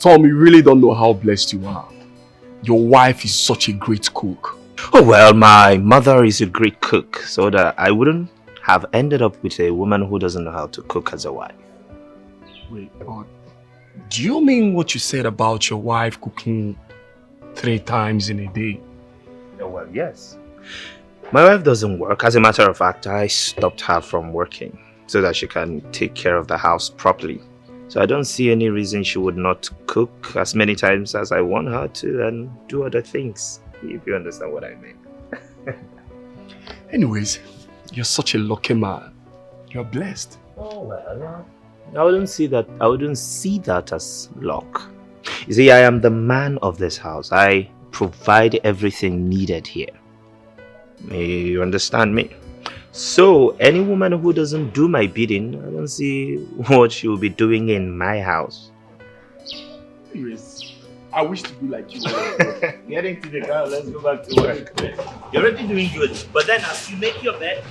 Tom, you really don't know how blessed you are. Your wife is such a great cook. Oh well, my mother is a great cook, so that I wouldn't have ended up with a woman who doesn't know how to cook as a wife. Wait, but do you mean what you said about your wife cooking 3 times in a day? Oh well, yes. My wife doesn't work. As a matter of fact, I stopped her from working so that she can take care of the house properly. So I don't see any reason she would not cook as many times as I want her to and do other things, if you understand what I mean. Anyways, you're such a lucky man. You're blessed. Oh well, I wouldn't see that as luck. You see, I am the man of this house. I provide everything needed here. You understand me? So, any woman who doesn't do my bidding, I don't see what she will be doing in my house. Anyways, I wish to be like you. Get into the car, let's go back to work. You're already doing good, but then as you make your bed...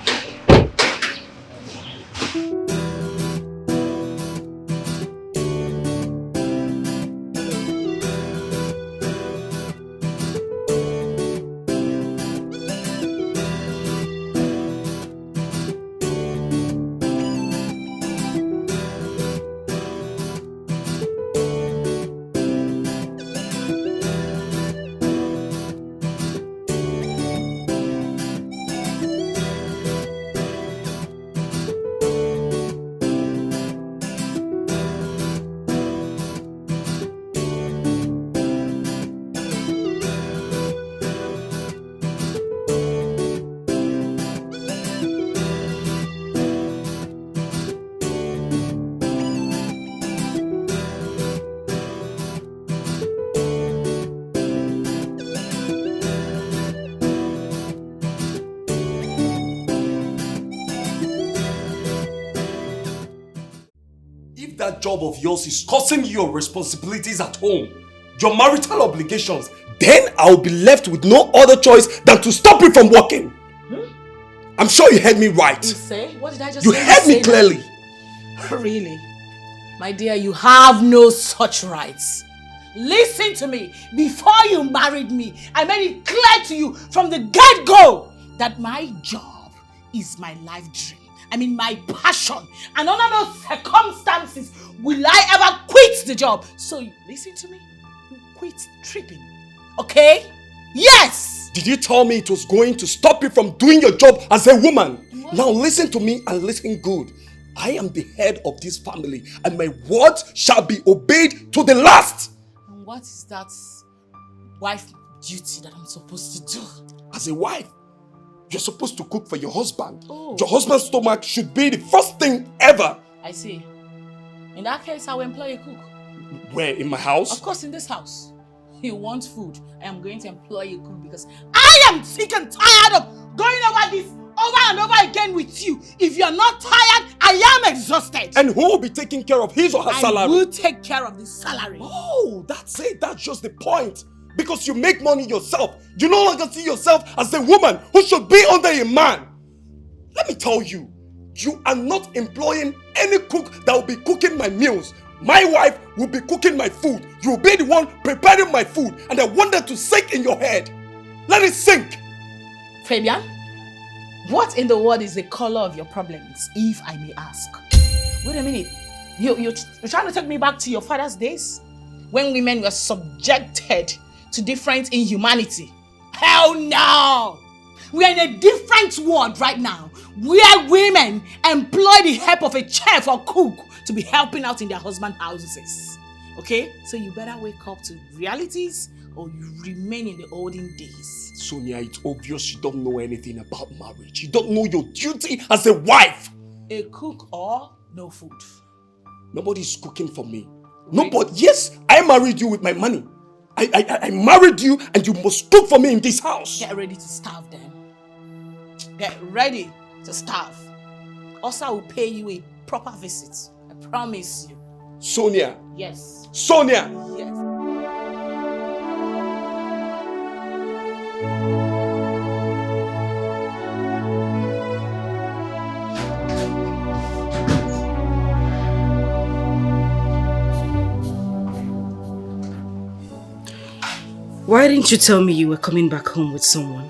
That job of yours is causing you your responsibilities at home, your marital obligations, then I'll be left with no other choice than to stop you from working. I'm sure you heard me right. You say? What did I just say? You heard me clearly. Really? My dear, you have no such rights. Listen to me. Before you married me, I made it clear to you from the get-go that my job is my life dream. I mean, my passion. And under no circumstances will I ever quit the job. So, listen to me. You quit tripping. Okay? Yes! Did you tell me it was going to stop you from doing your job as a woman? What? Now listen to me and listen good. I am the head of this family and my word shall be obeyed to the last. And what is that wife duty that I'm supposed to do? As a wife, you're supposed to cook for your husband. Oh. Your husband's stomach should be the first thing ever. I see. In that case, I will employ a cook. Where? In my house? Of course, in this house. You want food. I am going to employ a cook because I am sick and tired of going over this over and over again with you. If you're not tired, I am exhausted. And who will be taking care of his or her salary? I will take care of the salary. Oh, that's it. That's just the point. Because you make money yourself. You no longer see yourself as a woman who should be under a man. Let me tell you, you are not employing any cook that will be cooking my meals. My wife will be cooking my food. You will be the one preparing my food. And I want that to sink in your head. Let it sink. Fabian, what in the world is the color of your problems, if I may ask? Wait a minute. You're trying to take me back to your father's days? When women were subjected to different inhumanity. Hell no! We are in a different world right now where women employ the help of a chef or cook to be helping out in their husband's houses. Okay? So you better wake up to realities or you remain in the olden days. Sonia, it's obvious you don't know anything about marriage. You don't know your duty as a wife. A cook or no food? Nobody's cooking for me. Nobody. Yes, I married you with my money. I married you and you must cook for me in this house. Get ready to starve then. Get ready to starve. Also, I will pay you a proper visit. I promise you. Sonia. Yes. Sonia. Yes. Why didn't you tell me you were coming back home with someone?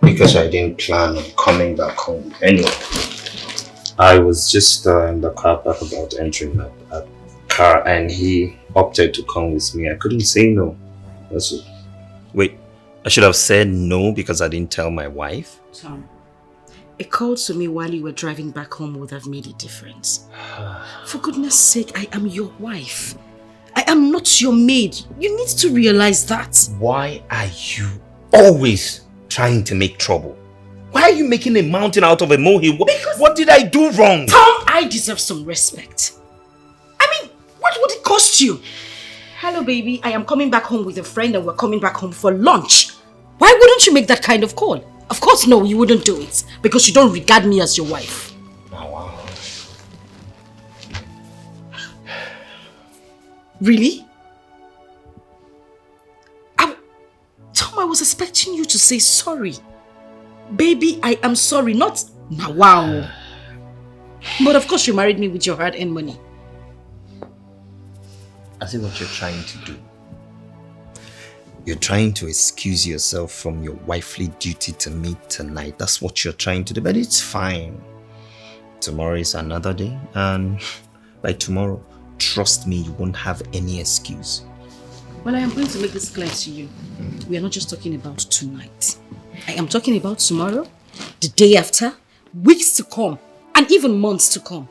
Because I didn't plan on coming back home anyway. I was just in the car park about entering a car and he opted to come with me. I couldn't say no. That's it. Wait, I should have said no because I didn't tell my wife? Tom, a call to me while you were driving back home would have made a difference. For goodness sake, I am your wife. I am not your maid. You need to realize that. Why are you always trying to make trouble? Why are you making a mountain out of a molehill? What did I do wrong? Tom, I deserve some respect. I mean, what would it cost you? Hello, baby. I am coming back home with a friend and we're coming back home for lunch. Why wouldn't you make that kind of call? Of course, no, you wouldn't do it because you don't regard me as your wife. Oh, wow. Really? Tom, I was expecting you to say sorry. Baby, I am sorry, not now. Wow. But of course you married me with your hard-earned money. I see what you're trying to do. You're trying to excuse yourself from your wifely duty to me tonight. That's what you're trying to do, but it's fine. Tomorrow is another day, and by tomorrow, trust me, you won't have any excuse. Well, I am going to make this clear to you. We are not just talking about tonight. I am talking about tomorrow, the day after, weeks to come, and even months to come.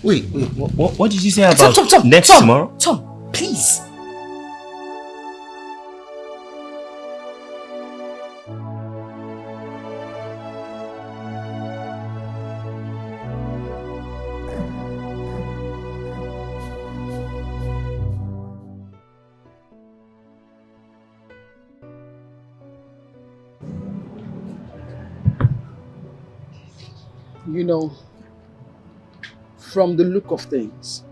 Wait, what did you say about Tom, tomorrow? Tom, please. You know, from the look of things,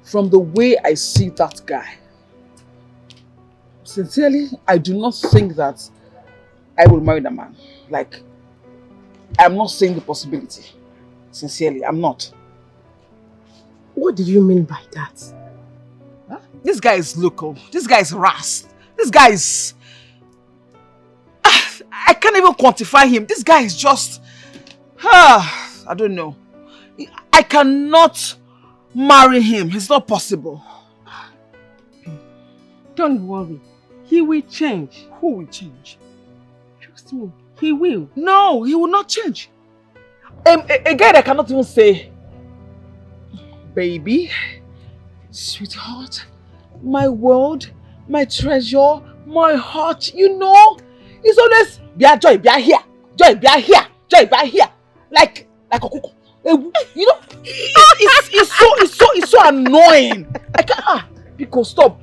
from the way I see that guy, sincerely, I do not think that I will marry the man. Like, I'm not saying the possibility. Sincerely, I'm not. What do you mean by that? Huh? This guy is local. This guy is ras. This guy is... I can't even quantify him. This guy is just... I don't know. I cannot marry him. It's not possible. Don't worry. He will change. Who will change? Trust me. He will. No, he will not change. A guy that cannot even say, baby, sweetheart, my world, my treasure, my heart, you know, it's always, joy, be here, joy, be here, joy, be here. Like a cuckoo. You know, it's so annoying. I can't, because stop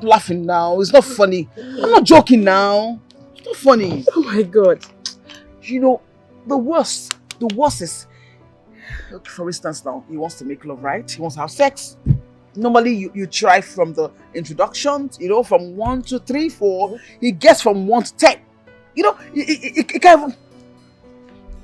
laughing now. It's not funny. I'm not joking now. It's not funny. Oh my God. You know, the worst is, for instance now, he wants to make love, right? He wants to have sex. Normally you try from the introductions, you know, from 1 to 3, 4. He gets from 1 to 10. You know, he can't even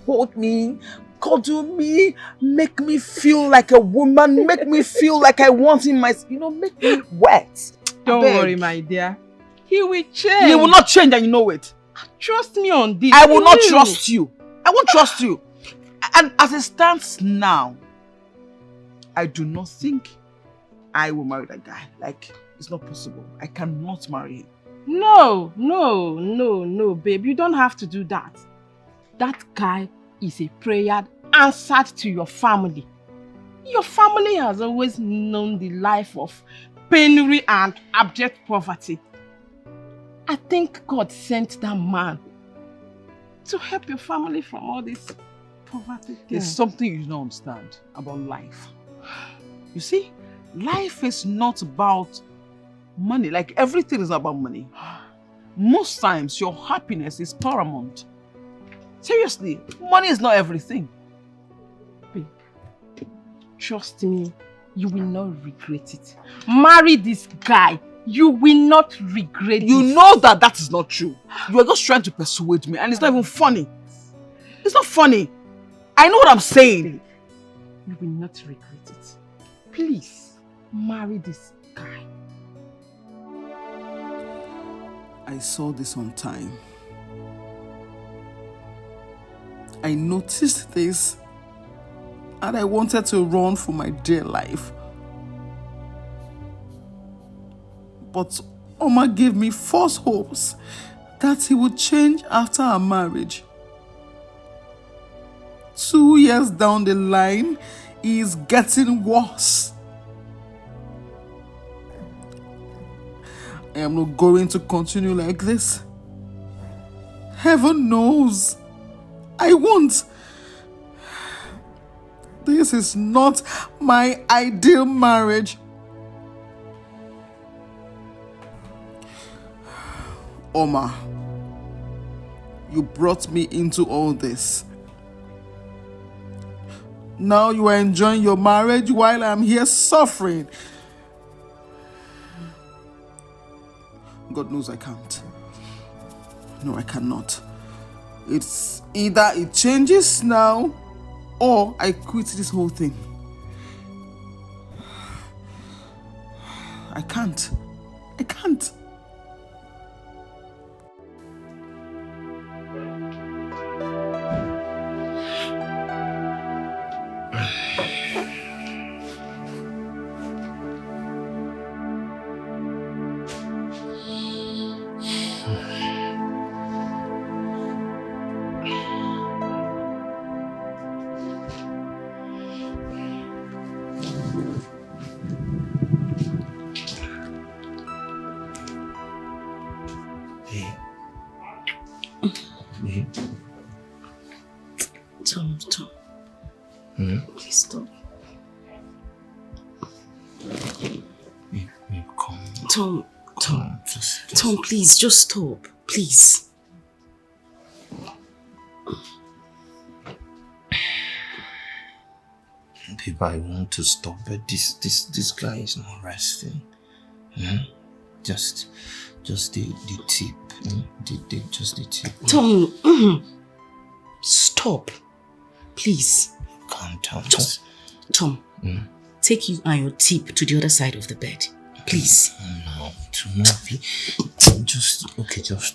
hold me, cuddle me, make me feel like a woman, make me feel like I want him, you know, make me wet. Don't worry, my dear. He will change. He will not change, and you know it. Trust me on this. I will not trust you. I won't trust you. And as it stands now, I do not think I will marry that guy. Like, it's not possible. I cannot marry him. No, babe. You don't have to do that. That guy is a prayer answered to your family. Your family has always known the life of penury and abject poverty. I think God sent that man to help your family from all this poverty. There's something you don't understand about life. You see, life is not about money. Like, everything is about money. Most times, your happiness is paramount. Seriously, money is not everything. Babe, trust me, you will not regret it. Marry this guy. You will not regret You this. know that that is not true. You are just trying to persuade me and it's not even funny. It's not funny. I know what I'm saying. You will not regret it. Please, marry this guy. I saw this on time. I noticed this and I wanted to run for my dear life. But Oma gave me false hopes that he would change after our marriage. 2 years down the line, he is getting worse. I am not going to continue like this. Heaven knows I won't. This is not my ideal marriage. Oma, you brought me into all this. Now you are enjoying your marriage while I'm here suffering. God knows I can't. No, I cannot. It's either it changes now or I quit this whole thing. I can't. I can't. Tom. Please stop. Come. Tom, Just Tom, please, just stop. Please. Babe, I want to stop, but this guy is not resting. Just the tip. Just the tip. Tom, stop. Please. Calm down. Just, Tom, take you and your tip to the other side of the bed. Please. No, just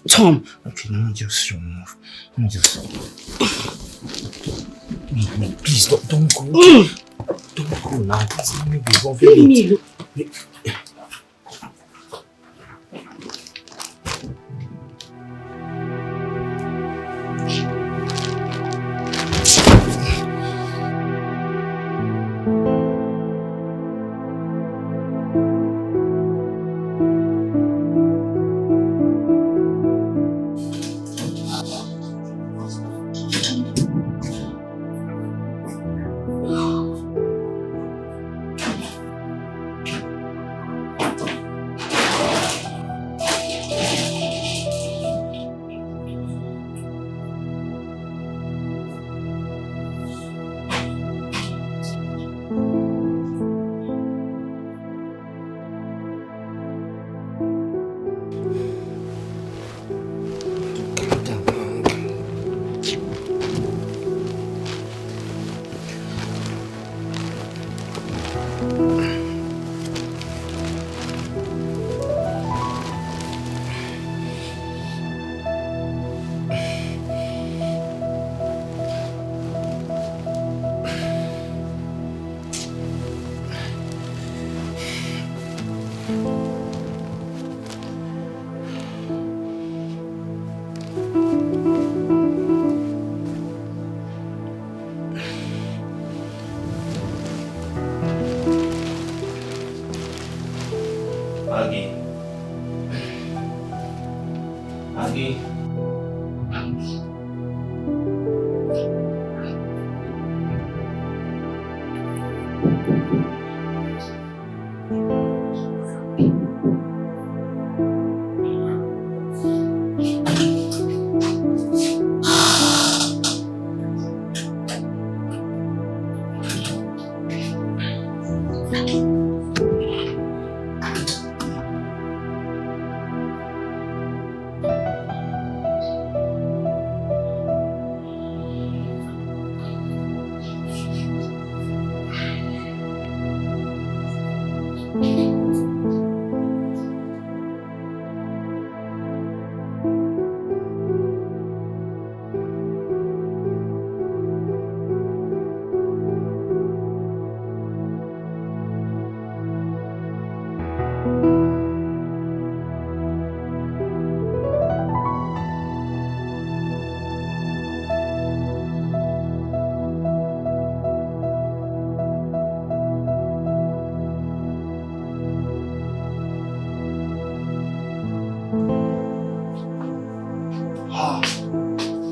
Tom. Okay, let me just remove. Please don't go. Don't go now. Please let me be involved.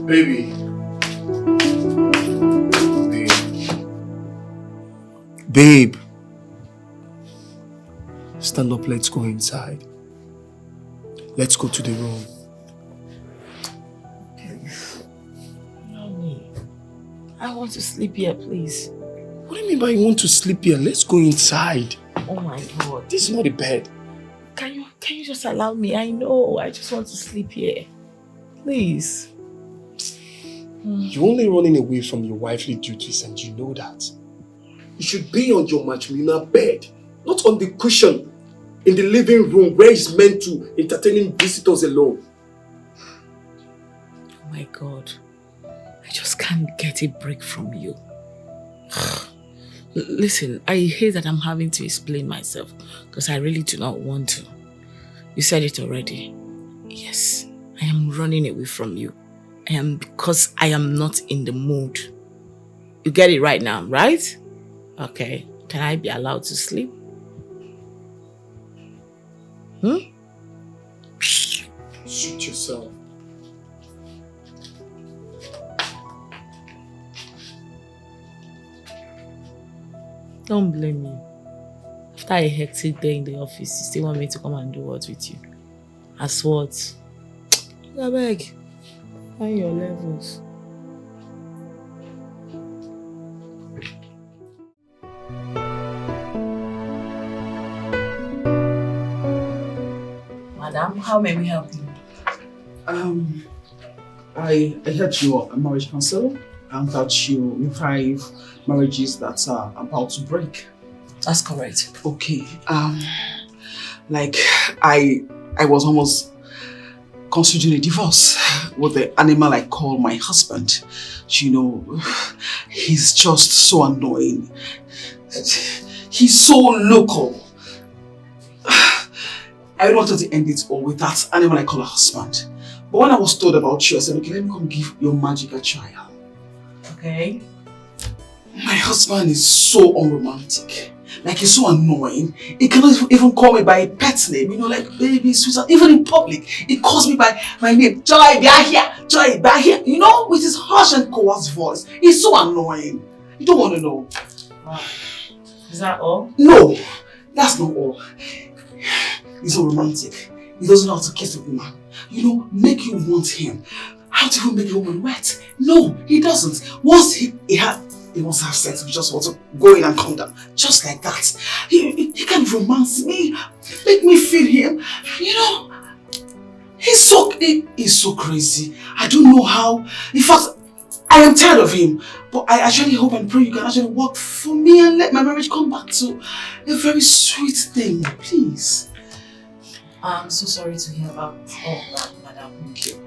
Baby. Babe. Stand up, let's go inside. Let's go to the room. Mommy, I want to sleep here, please. What do you mean by you want to sleep here? Let's go inside. Oh my God. This is not a bed. Can you just allow me? I know, I just want to sleep here. Please. You're only running away from your wifely duties and you know that. You should be on your matrimonial bed, not on the cushion in the living room where it's meant to entertaining visitors alone. Oh my God. I just can't get a break from you. Listen, I hate that I'm having to explain myself because I really do not want to. You said it already. Yes, I am running away from you. Because I am not in the mood. You get it right now, right? Okay. Can I be allowed to sleep? Suit yourself. Don't blame me. After a hectic day in the office, you still want me to come and do what with you? As what? I beg. Find your levels. Madam, how may we help you? I heard you're a marriage counselor and that you revive marriages that are about to break. That's correct. Okay. Like I was almost considering a divorce with the animal I call my husband. You know, he's just so annoying. He's so local. I wanted to end it all with that animal I call a husband. But when I was told about you, I said, okay, let me come give your magic a trial. Okay. My husband is so unromantic. Like, he's so annoying. He cannot even call me by a pet name, you know, like baby, sweetheart. Even in public, he calls me by my name. Joy, be here. Joy, be here. You know, with his harsh and coarse voice. He's so annoying. You don't want to know. Wow. Is that all? No, that's not all. He's so romantic. He doesn't know how to kiss a woman. You know, make you want him. How to even make a woman wet? No, he doesn't. Once he wants to have sex, we just want to go in and come down. Just like that. He can romance me, make me feel him. You know, he's so crazy. I don't know how. In fact, I am tired of him. But I actually hope and pray you can actually work for me and let my marriage come back to a very sweet thing. Please. I'm so sorry to hear about all that, madam. Thank you.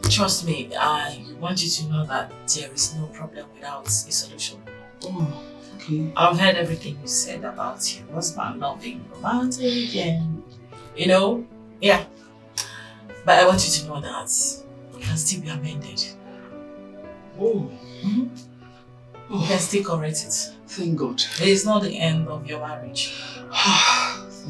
Trust me, I want you to know that there is no problem without a solution. Oh, okay. I've heard everything you said about your husband not being romantic and, you know, yeah. But I want you to know that it can still be amended. Oh. You can still correct it. Thank God. It is not the end of your marriage.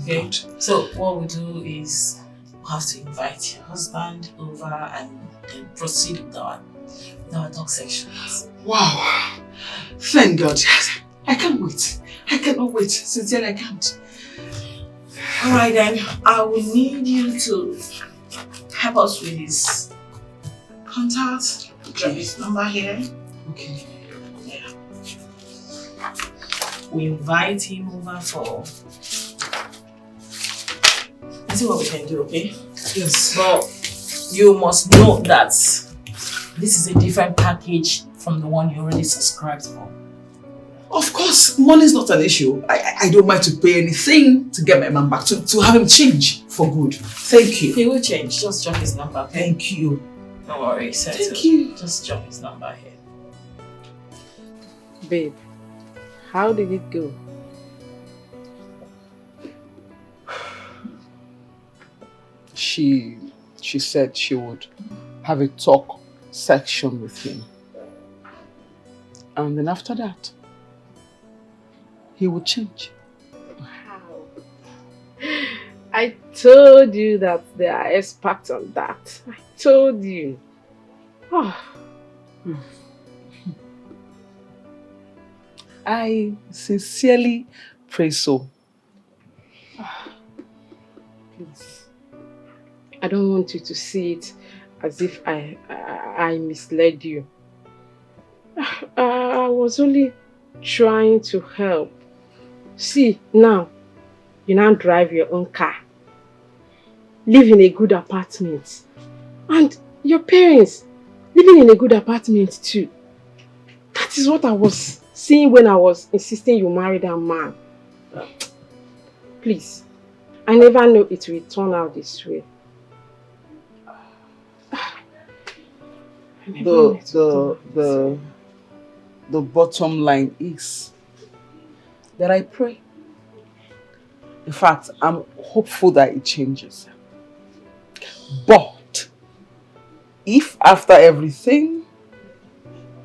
Okay? God. So what we do is we have to invite your husband over and then proceed with our talk sections. Wow. Thank God. I can't wait. I cannot wait. Sincerely, I can't. Alright then, I will need you to help us with his contact. Drop his number here. Okay. Yeah. We invite him over for... Let's see what we can do, okay? Yes. But you must know that this is a different package from the one you already subscribed for. Of course, money is not an issue. I don't mind to pay anything to get my man back, to have him change for good. Thank you. He will change. Just drop his number, okay? Thank you. Don't worry, settle. Thank you. Just drop his number here. Babe, how did it go? she said she would have a talk section with him. And then after that, he would change. Wow. I told you that they are experts on that. I told you. Oh. I sincerely pray so. Please. I don't want you to see it as if I misled you. I was only trying to help. See, now, you now drive your own car. Live in a good apartment. And your parents living in a good apartment too. That is what I was seeing when I was insisting you marry that man. Please, I never know it will turn out this way. The bottom line is that I pray. In fact, I'm hopeful that it changes. But if after everything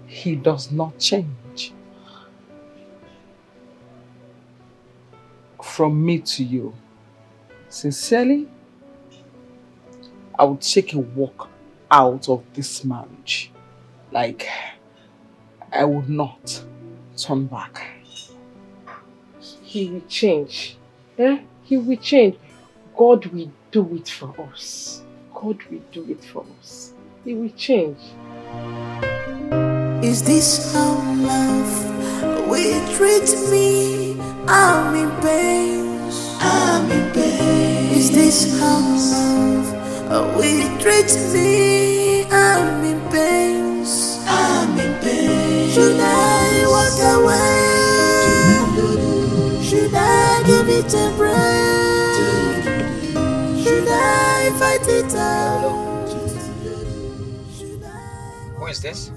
he does not change, from me to you, sincerely, I would take a walk out of this marriage. Like, I would not turn back. He will change. Eh? He will change. God will do it for us. God will do it for us. He will change. Is this how love will treat me? I'm in pain. I'm in pain. Is this how love will treat me? I'm in pain. I'm in pain. Should I walk away? Should I give it a break? Should I fight it out? Who is this?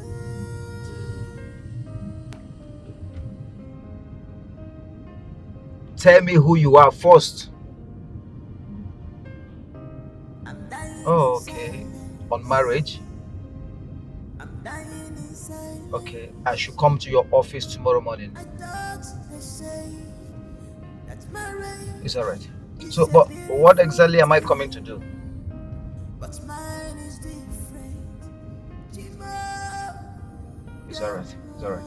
Tell me who you are first. Oh, okay. On marriage? Okay, I should come to your office tomorrow morning. It's alright. So, but what exactly am I coming to do? It's alright. It's alright.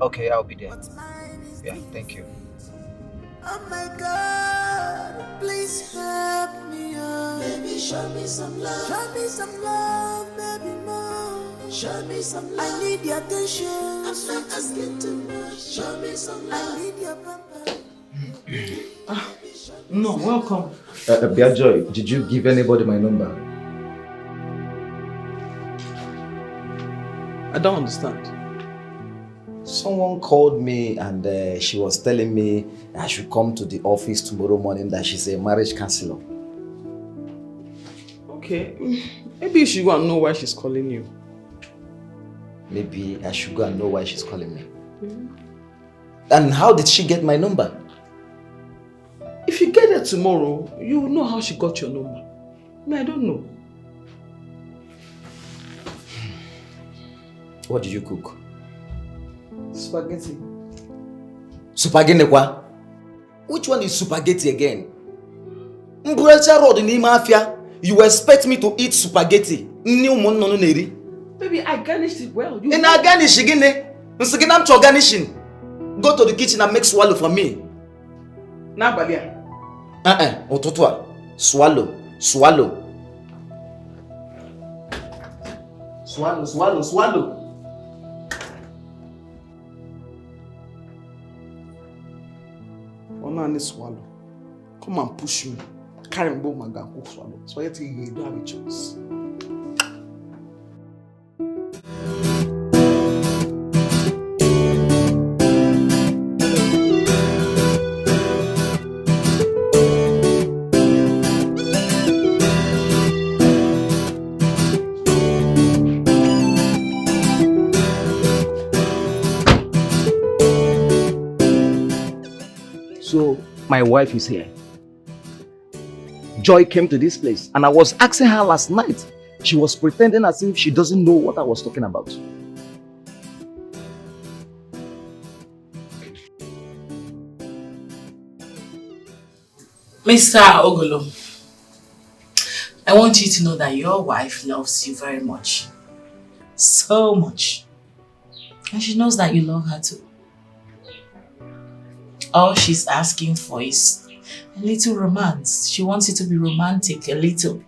Okay, I'll be there. Yeah, thank you. Oh my God, please help me, oh. Baby, show me some love. Show me some love, baby, more. Show me some love. I need your attention. I'm not asking too much. Show me some love. I need your pamper. No, welcome. Biajoy, did you give anybody my number? I don't understand. Someone called me and she was telling me I should come to the office tomorrow morning, that she's a marriage counselor. Okay, maybe you should go and know why she's calling you. Maybe I should go and know why she's calling me. And how did she get my number? If you get it tomorrow, you will know how she got your number. I don't know. What did you cook? Spaghetti. Spaghetti kwa? Which one is spaghetti again? Mburacha road in Mafia. You expect me to eat spaghetti? Baby, I garnished it well. And I garnish again. I'm to garnishing. Go to the kitchen and make swallow for me. Now, Balia. Ototwa. Swallow. Swallow. Swallow, swallow, swallow. Only swallow. Come and push me. Carry me home and go and cook swallow. So you don't have a choice. So, my wife is here. Joy came to this place and I was asking her last night. She was pretending as if she doesn't know what I was talking about. Mr. Ogolo, I want you to know that your wife loves you very much. So much. And she knows that you love her too. All she's asking for is a little romance. She wants you to be romantic a little.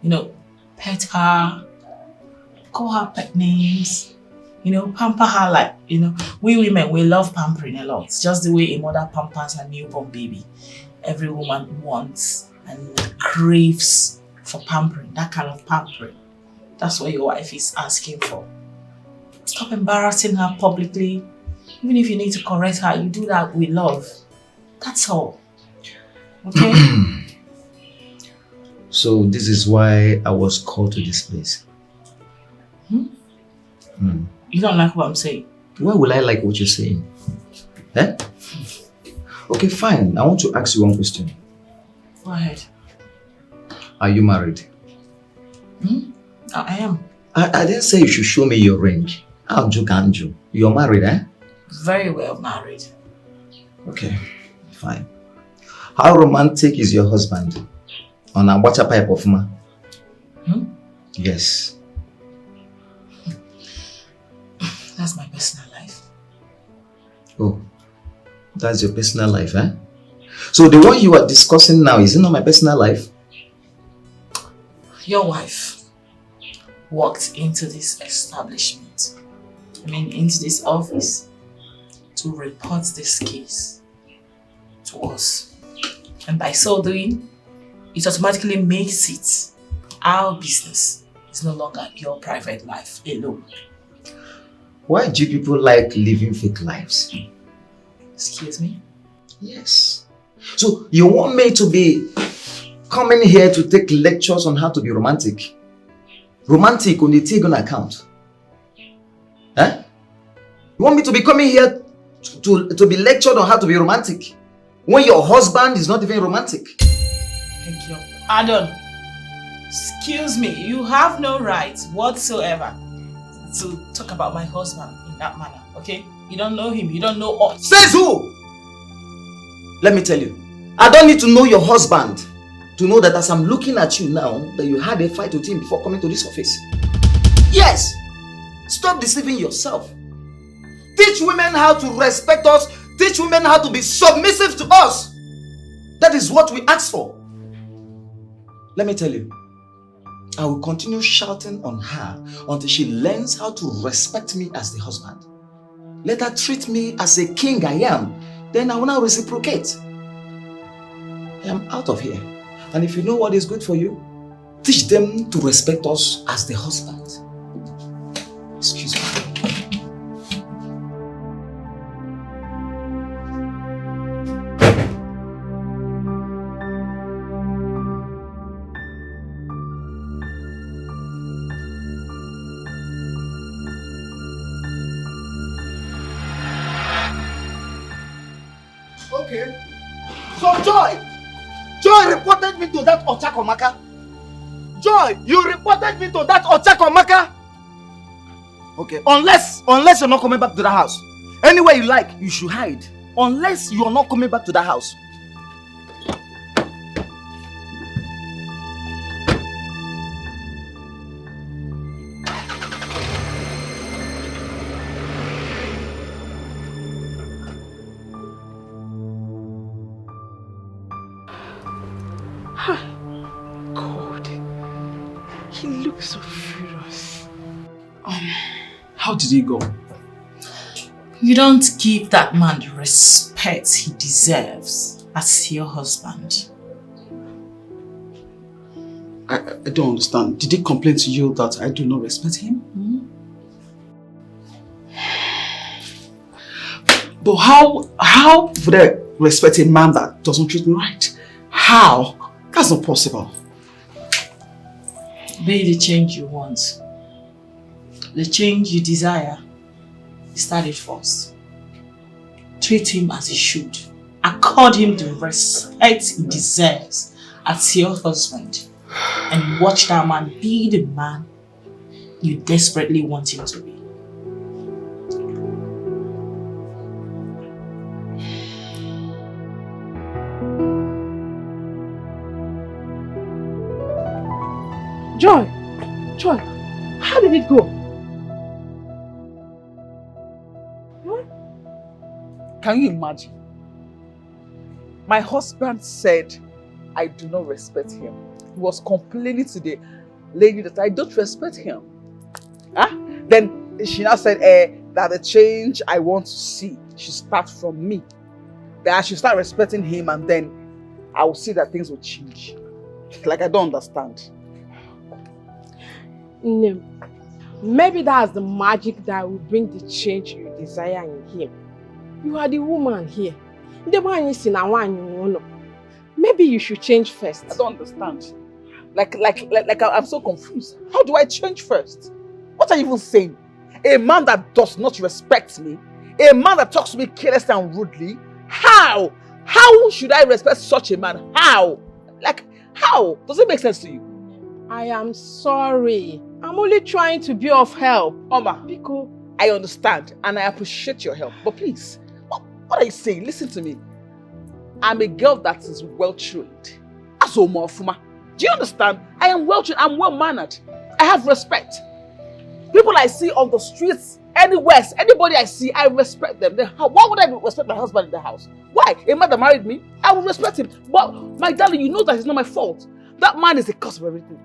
You know, pet her, call her pet names, you know, pamper her like, you know, we women, we love pampering a lot. Just the way a mother pampers her newborn baby. Every woman wants and craves for pampering, that kind of pampering. That's what your wife is asking for. Stop embarrassing her publicly. Even if you need to correct her, you do that with love. That's all. Okay? So this is why I was called to this place. You don't like what I'm saying? Why will I like what you're saying? Eh? Okay, fine. I want to ask you one question. Go ahead. Are you married? I am. I didn't say you should show me your ring. Anju. You're married, eh? Very well married. Okay, fine. How romantic is your husband? On a water pipe of ma? Yes. That's my personal life. Oh, that's your personal life, eh? So the one you are discussing now, is it not my personal life? Your wife walked into this establishment, into this office, to report this case to us. And by so doing, it automatically makes it our business. It's no longer your private life alone. Why do people like living fake lives? Excuse me? Yes. So you want me to be coming here to take lectures on how to be romantic? Romantic on the Tigon account? Huh? You want me to be coming here to be lectured on how to be romantic when your husband is not even romantic? Thank you. Adon, excuse me, you have no right whatsoever to talk about my husband in that manner, okay? You don't know him, you don't know us. Says who? Let me tell you, I don't need to know your husband to know that as I'm looking at you now, that you had a fight with him before coming to this office. Yes! Stop deceiving yourself. Teach women how to respect us. Teach women how to be submissive to us. That is what we ask for. Let me tell you, I will continue shouting on her until she learns how to respect me as the husband. Let her treat me as a king I am. Then I will now reciprocate. I am out of here. And if you know what is good for you, teach them to respect us as the husband. Excuse me. Okay. So Joy reported me to that Ochakomaka. Joy, you reported me to that Ochakomaka. Okay, unless you're not coming back to the house. Anywhere you like, you should hide. Unless you're not coming back to the house. God, he looks so furious. How did he go? You don't give that man the respect he deserves as your husband. I don't understand. Did he complain to you that I do not respect him? But how would I respect a man that doesn't treat me right? How? That's not possible. Be the change you want. The change you desire. Start it first. Treat him as he should. Accord him the respect he deserves as your husband and watch that man be the man you desperately want him to be. Joy, how did it go? Can you imagine? My husband said I do not respect him. He was complaining to the lady that I don't respect him. Then she now said that the change I want to see should start from me. That I should start respecting him and then I will see that things will change. Like, I don't understand. No. Maybe that's the magic that will bring the change you desire in him. You are the woman here. The one is in a one. Maybe you should change first. I don't understand. Like I'm so confused. How do I change first? What are you even saying? A man that does not respect me, a man that talks to me carelessly and rudely, how? How should I respect such a man? How? Like, how? Does it make sense to you? I am sorry. I'm only trying to be of help. Oma, Because I understand and I appreciate your help. But please, what are you saying? Listen to me. I'm a girl that is well-trained. Azomofuma. Do you understand? I am well-trained. I'm well-mannered. I have respect. People I see on the streets, anywhere, anybody I see, I respect them. Then why would I respect my husband in the house? Why? A man that married me, I will respect him. But my darling, you know that it's not my fault. That man is the cause of everything.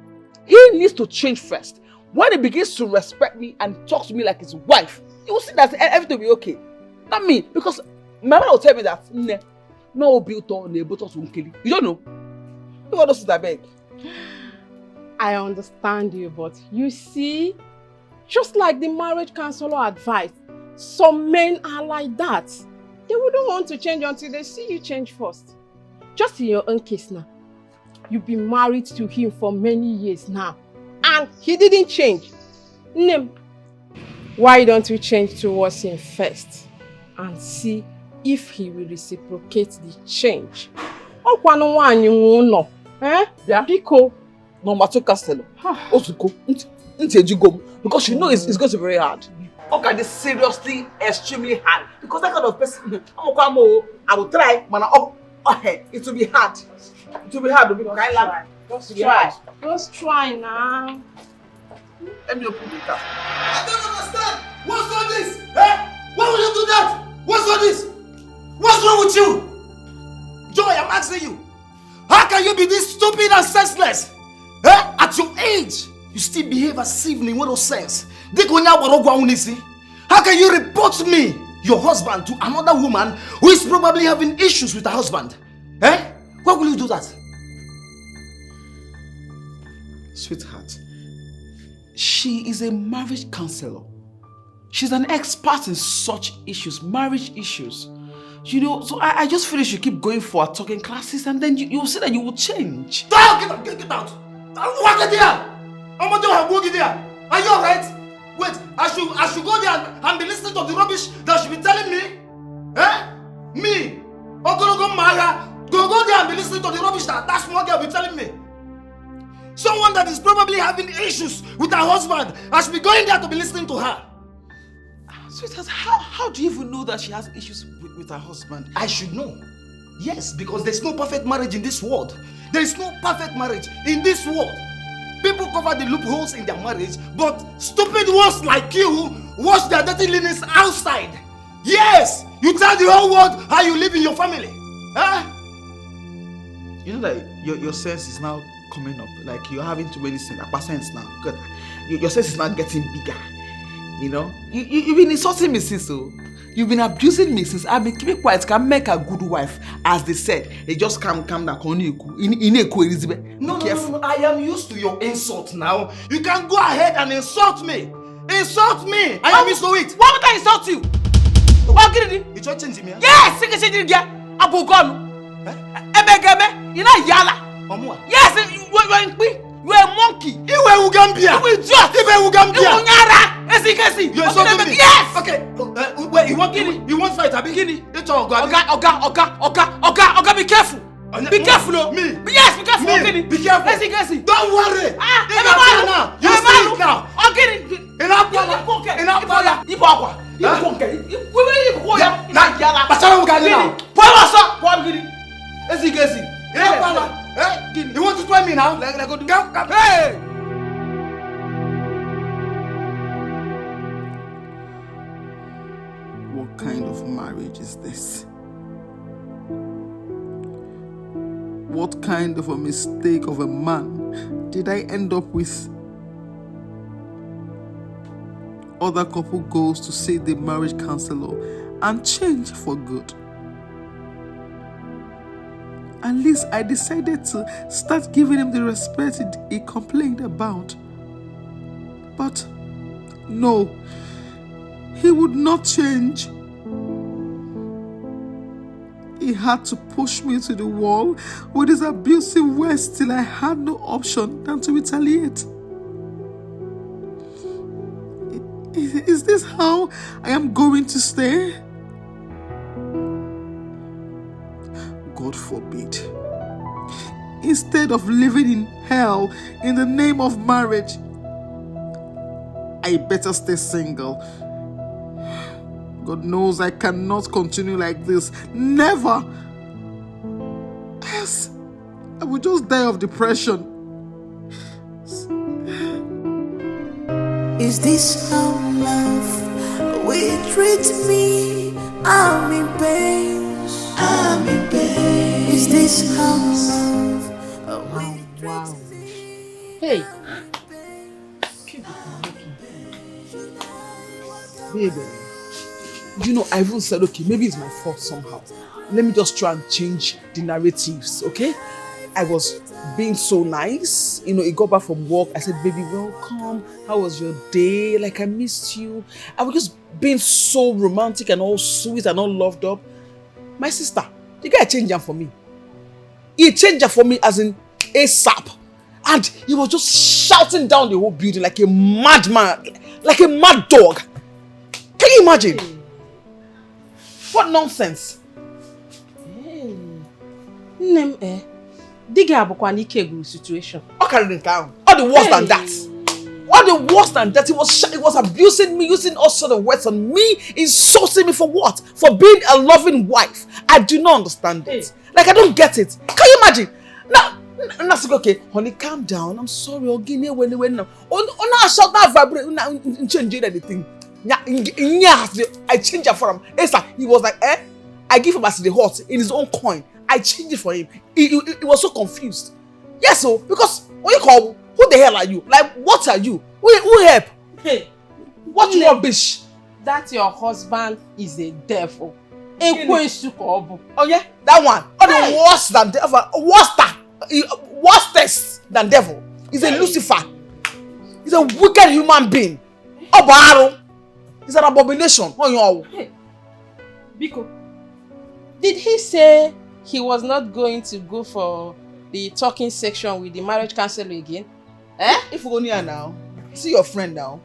He needs to change first. When he begins to respect me and talk to me like his wife, you will see that everything will be okay. Not me, because my mother will tell me that no built on a built on. You don't know. You want to that beg. I understand you, but you see, just like the marriage counselor advised, some men are like that. They wouldn't want to change until they see you change first. Just in your own case now, you've been married to him for many years now, and he didn't change. Nem, why don't you change towards him first and see if he will reciprocate the change? Yeah. Biko. No matter Castello. Because you know it's going to be very hard. Okay, this seriously extremely hard. Because that kind of person, I will try, man. It will be hard. It will be hard. Just try. Just try now. Let me open the car. I don't understand. What's all this? Why would you do that? What's all this? What's wrong with you? Joy, I'm asking you. How can you be this stupid and senseless? At your age, you still behave as if in no sense. How can you report me, your husband, to another woman who is probably having issues with her husband? Why will you do that? Sweetheart, she is a marriage counselor. She's an expert in such issues, marriage issues. You know, so I just feel you should keep going for our talking classes and then you will see that you will change. Get out! Get out! Walk there! Are you alright? Wait, I should go there and be listening to the rubbish that should be telling me? Me? Go there and be listening to the rubbish that small girl be telling me. Someone that is probably having issues with her husband, I should be going there to be listening to her. Sweetheart, how do you even know that she has issues with her husband? I should know. Yes, because there's no perfect marriage in this world. There is no perfect marriage in this world. People cover the loopholes in their marriage, but stupid ones like you wash their dirty linens outside. Yes, you tell the whole world how you live in your family. You know that your sense is now coming up. Like you're having too many sense now. Good. Your sense is now getting bigger. You know, you've been insulting me since so. You've been abusing me since I've been keeping quiet. Can make a good wife, as they said. They just calm down. No, I am used to your insult now. You can go ahead and insult me. Insult me. I am used to it. Why would I insult you? What did you do? You try changing me? Yes, you change it. Abu gone. You know yala. Yes, you are a monkey. You are Ugambia. You are just. You are Ugambia. You are Nyara. You insulted me. Yes. Okay. Wait. You want fight? Abi? It's all God. Oga, be careful. Anya, Be careful, oh. Me. Yes, be careful. Me. Okay. Be careful. Let's see. Don't worry. Ah, You see it now. Okay. Enough. You want to try me now? Come. Hey! What kind of marriage is this? What kind of a mistake of a man did I end up with? Other couple goes to see the marriage counselor and change for good. At least I decided to start giving him the respect he complained about. But no, he would not change. He had to push me to the wall with his abusive words till I had no option than to retaliate. Is this how I am going to stay? God forbid. Instead of living in hell in the name of marriage, I better stay single. God knows I cannot continue like this. Never. Yes, I will just die of depression. Is this how love will treat me? I'm in pain. Is this how love will treat me? Hey, Baby, you know, I even said, okay, maybe it's my fault somehow. Let me just try and change the narratives, okay? I was being so nice. You know, he got back from work. I said, baby, welcome. How was your day? Like, I missed you. I was just being so romantic and all sweet and all loved up. My sister, the guy changed her for me. He changed her for me as in ASAP. And he was just shouting down the whole building like a madman, like a mad dog. Can you imagine? Hey. What nonsense? Hey. Name Diga abukwa kegu situation. All the worse than that. All the worse than that. He was abusing me, using all sort of words on me, insulting me for what? For being a loving wife. I do not understand it. Like, I don't get it. Can you imagine? Now, okay, honey, calm down. I'm sorry. I shall not vibrate. Change anything. I changed it for him. He was like, I give him as the hot in his own coin. I changed it for him. He was so confused. Yes, so because when you call, who the hell are you? Like, what are you? Who help? Hey, what rubbish? That your husband is a devil. Oh yeah, that one. Oh, the worse than devil. Worstest than devil. He's a Lucifer. He's a wicked human being. Oh, it's an abomination. Hey, Biko, did he say he was not going to go for the talking section with the marriage counselor again? If we go near now, see your friend now.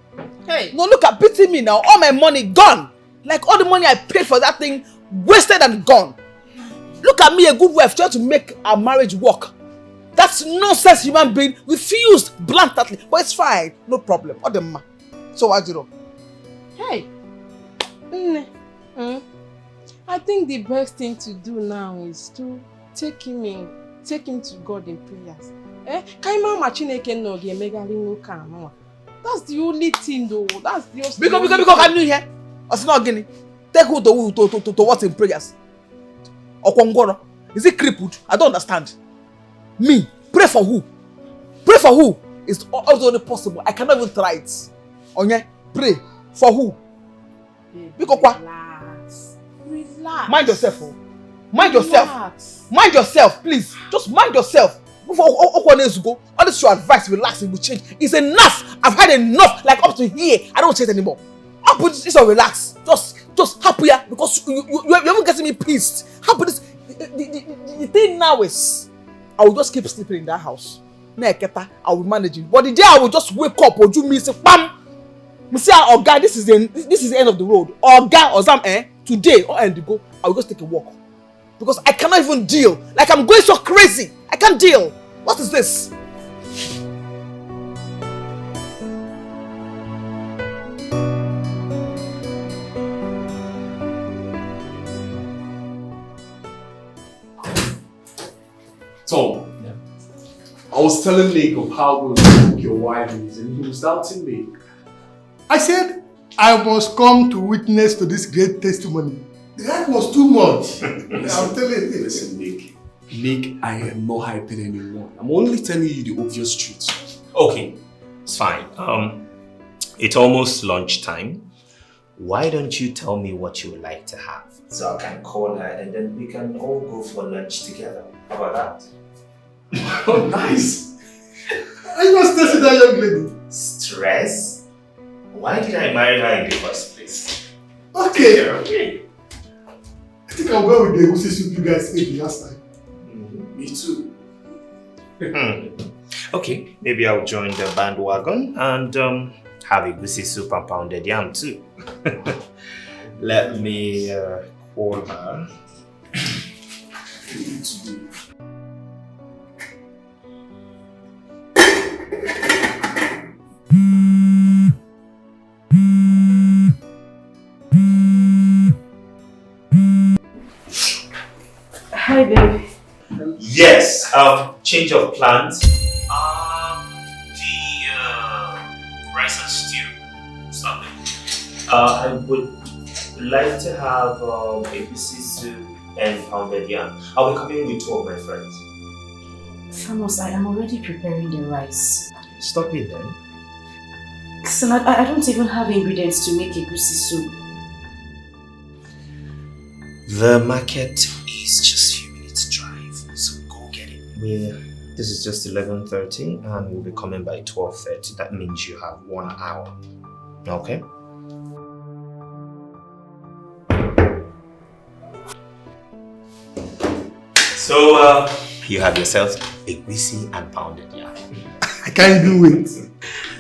Hey. No, look at pity me now. All my money gone. Like all the money I paid for that thing, wasted and gone. Look at me, a good wife, trying to make our marriage work. That's nonsense human being. Refused bluntly. But it's fine. No problem. What the ma? So what do you know? Hey. I think the best thing to do now is to take him to God in prayers. That's the only thing though. That's the only Because can you hear? It's not getting. Take who to what in prayers? Okongoro. Is it crippled? I don't understand. Me? Pray for who? Pray for who? It's also only possible. I cannot even try it. Okay? Pray for who? Because what? Relax. Mind yourself. Mind yourself. Mind yourself, please. Just mind yourself. Before all this go, all this your advice, relax, it will change. It's enough. I've had enough. Like up to here, I don't change anymore. I'll put this on relax. Just happy because you haven't getting me pissed. How about this? The thing now is, I will just keep sleeping in that house. I will manage it. But the day I will just wake up or do me say, bam. Me say, oh God, this is the end of the road. Or God, or some today or end to go. I will just take a walk because I cannot even deal Like I'm going so crazy. I can't deal. What is this? Tom, I was telling Nick of how good your wife is and he was doubting me. I said I must come to witness to this great testimony. That was too much. I'm telling you. Listen, Nick, I am not hyping anyone. I'm only telling you the obvious truth. Okay, it's fine. It's almost lunchtime. Why don't you tell me what you would like to have? So I can call her and then we can all go for lunch together. How about that? Oh, nice. Are you not stressing that young lady? Stress? Why did I marry her in the first place? Okay. Okay. I think I'll go with the egusi soup you guys ate the last time. Me too. Okay, maybe I'll join the bandwagon and have a goosey soup and pounded yam too. Let me call her. Hi, babe. Yes, change of plans. The rice and stew. Something. I would like to have a goosey soup and pounded yam. I'll be coming with 2 of my friends. Thomas, I am already preparing the rice. Stop it then. Listen, I don't even have ingredients to make a goosey soup. The market is just a few minutes drive, so go get it. This is just 11:30 and we'll be coming by 12:30. That means you have 1 hour. Okay? So, you have yourself a goosey and pounded yam. I can't even wait.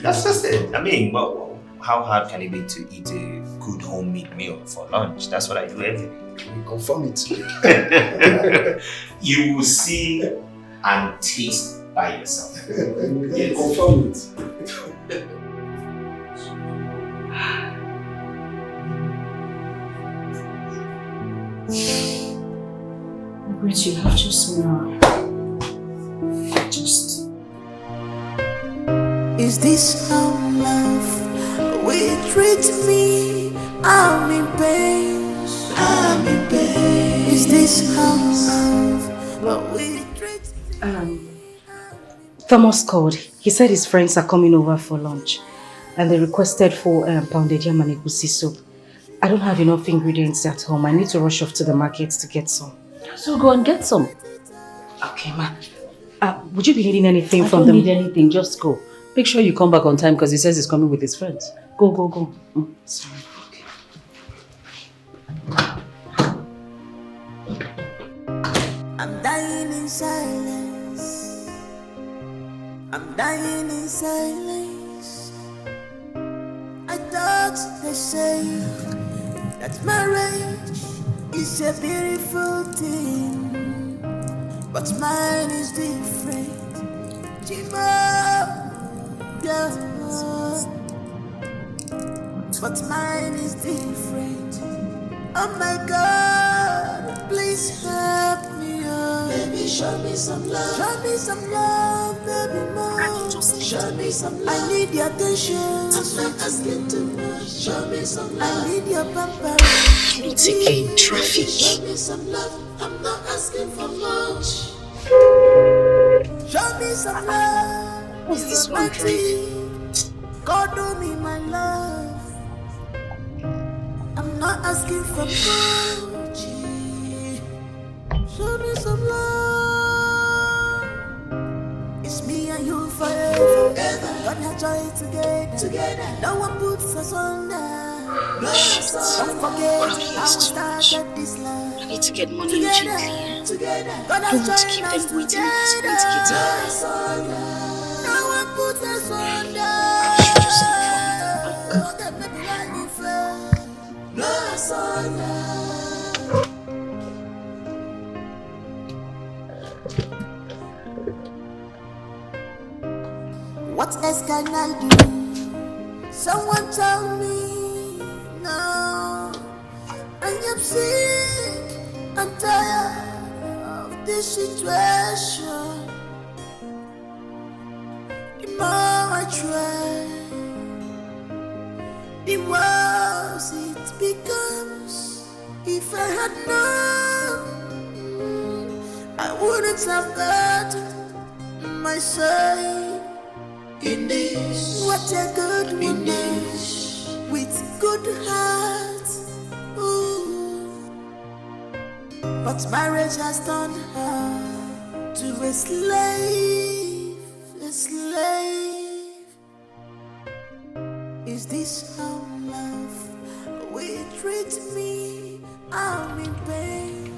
That's just it. I mean, well, how hard can it be to eat a good homemade meal for lunch? That's what I do every day. We confirm it. You will see and taste by yourself. Yes. Confirm it. Regret you have just now. Just. Is this how love will treat me? I'm in pain. I'm in pain. Is this how love will treat me? Thomas called. He said his friends are coming over for lunch. And they requested for pounded yam and egusi soup. I don't have enough ingredients at home. I need to rush off to the market to get some. So go and get some. Okay, ma. Would you be needing anything from them? I don't need anything, just go. Make sure you come back on time because he says he's coming with his friends. Go, go, go. Sorry. Okay. I'm dying in silence. I'm dying in silence. I thought they say that marriage is a beautiful thing, but mine is different. But mine is different. Oh my God, please help me, oh. Baby, show me some love. Show me some love, baby, more. Show me some love. I need your attention. I'm not asking too much. Show me some love. I need your pamper. It's again traffic. Show me some love. I'm not asking for much. Show me some love. What's this one driving? God do me my love. I'm not asking for much. Show me some love. It's me and you forever. God has joined together. No one puts us under. Don't forget how we started this love. I need to get money urgently. I don't want to keep them waiting. It's going to get out. No one puts us under. I should just inform them. What else can I do? Someone tell me no. I am sick and tired of this situation. The more I try, the worse it becomes. If I had known, I wouldn't have got my say in this. What a good woman with good heart. Ooh. But marriage has turned her to a slave, a slave. Is this how love will treat me? I'm in pain,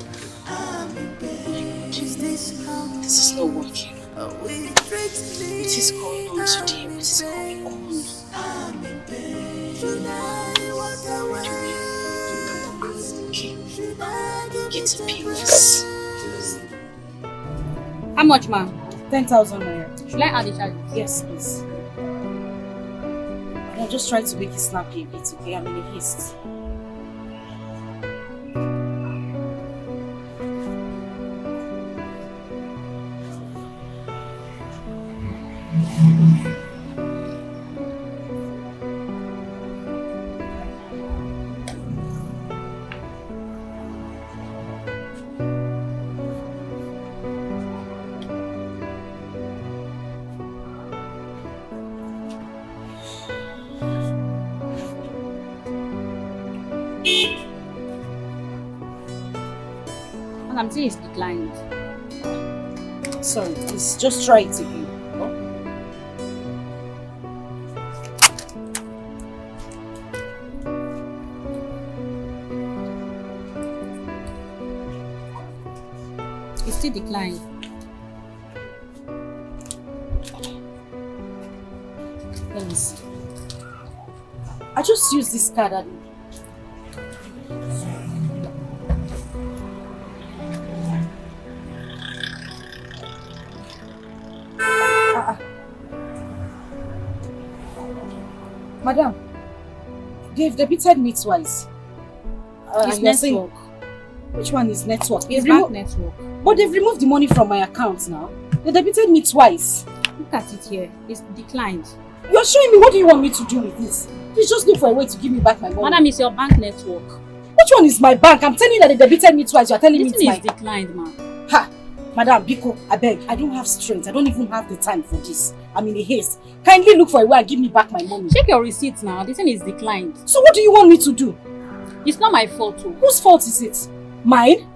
I'm in pain. Is this how This is not working. will treat me? What is going on today? What is going on? I'm in pain. Should I walk away? Should I give Get it a a peace. How much, ma'am? 10,000 naira. Should I add the charges? Yes, please. I'm just trying to make it snappy a bit, okay? I'm in a haste. And I'm saying it's declined. Sorry, please, just try it again. It's still declined. Let me see. I just used this card and Madam, they've debited me twice. It's and you're saying- network. Which one is network? It's They've bank network. But they've removed the money from my account now. They debited me twice. Look at it here. It's declined. You're showing me what do you want me to do with this? Please just look for a way to give me back my money. Madam, it's your bank network. Which one is my bank? I'm telling you that they debited me twice. You're telling me This it's thing my... is declined, ma'am. Ha! Madam, Biko, I beg. I don't have strength. I don't even have the time for this. I'm in a haste. Kindly look for a way and give me back my money. Check your receipts now. This thing is declined. So what do you want me to do? It's not my fault too. Whose fault is it? Mine?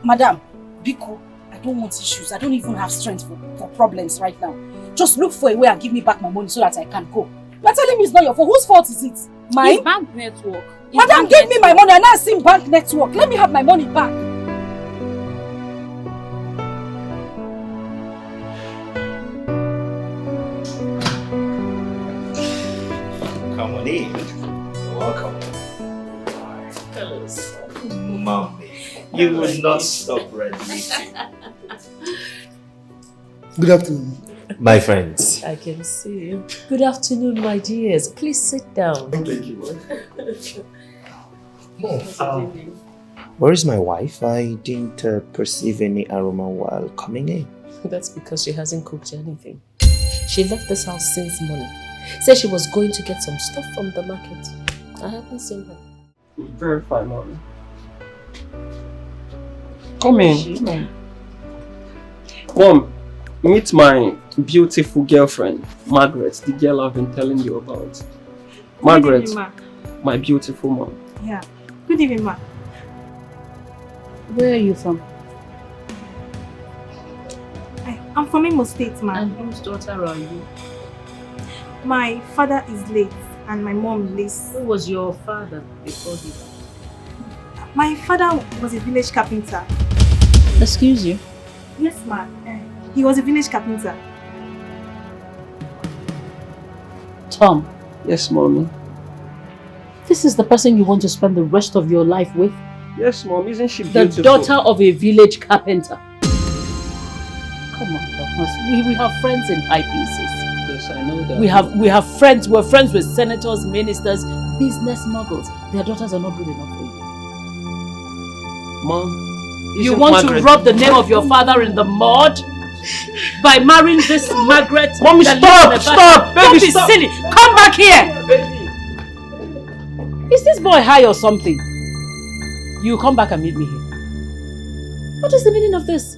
Madam, Biko, I don't want issues. I don't even have strength for problems right now. Just look for a way and give me back my money so that I can go. You're telling me it's not your fault. Whose fault is it? Mine? It's bank network. It's Madam, bank give me my network. money. I now see bank network. Let me have my money back. Come on in. Welcome. Fellas. Mommy, you will not stop radiating. Good afternoon. My friends. I can see you. Good afternoon, my dears. Please sit down. Thank you. Where is my wife? I didn't perceive any aroma while coming in. That's because she hasn't cooked anything. She left this house since morning. Said she was going to get some stuff from the market. I haven't seen her. Very fine, mommy. Come in. Mom, meet my beautiful girlfriend, Margaret, the girl I've been telling you about. Margaret, Good evening, my beautiful mom. Yeah. Good evening, ma. Where are you from? I'm from Imo State, ma. And whose daughter are you? My father is late and my mom lives. Who was your father before he died? My father was a village carpenter. Excuse you? Yes, ma. He was a village carpenter. Tom. Yes, mommy. This is the person you want to spend the rest of your life with? Yes, mom. Isn't she The beautiful? daughter of a village carpenter. Come on, Thomas. We have friends in high places. Yes, I know that. We have friends. We're friends with senators, ministers, business moguls. Their daughters are not good enough for you. Mom, You want to rub the name of your father in the mud by marrying this Margaret? Mommy, stop! Baby, Don't be stop! silly. Come back here. Is this boy high or something? You come back and meet me here. What is the meaning of this?